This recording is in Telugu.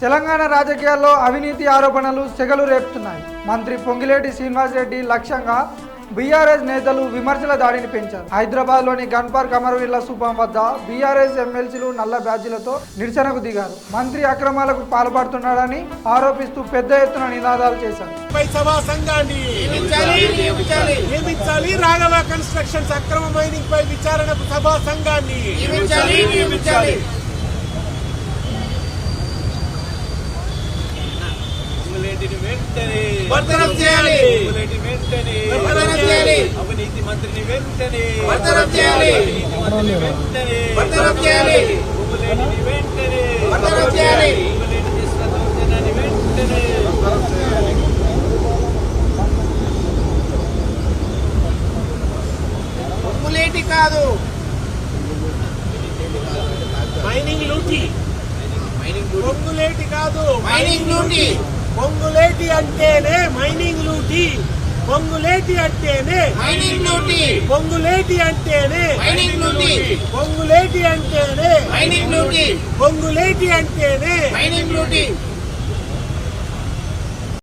తెలంగాణ రాజకీయాల్లో అవినీతి ఆరోపణలు సెగలు రేపుతున్నాయి. మంత్రి పొంగిలేటి శ్రీనివాసరెడ్డి లక్ష్యంగా బీఆర్ఎస్ నేతలు విమర్శల దాడిని పెంచారు. హైదరాబాద్లోని గన్ పార్క్ అమరవీరుల స్థూపం వద్ద బీఆర్ఎస్ ఎమ్మెల్సీలు నల్ల బ్యాడ్జీలతో నిరసనకు దిగారు. మంత్రి అక్రమాలకు పాల్పడుతున్నాడని ఆరోపిస్తూ పెద్ద ఎత్తున నినాదాలు చేశారు. రాఘవ కన్స్ట్రక్షన్స్ అక్రమ మైనింగ్ పై విచారణకు సభా సంఘాన్ని అవినీతి మంత్రిని వెంటనే పొంగులేటి కాదు మైనింగ్ లూటీ, పొంగులేటి కాదు మైనింగ్ లూటీ. పొంగులేటి అంటేనే మైనింగ్ లూటీ, పొంగులేటి అంటేనే మైనింగ్ లూటీ, పొంగులేటి అంటేనే మైనింగ్ లూటీ, పొంగులేటి అంటేనే మైనింగ్ లూటీ, పొంగులేటి అంటేనే మైనింగ్ లూటీ.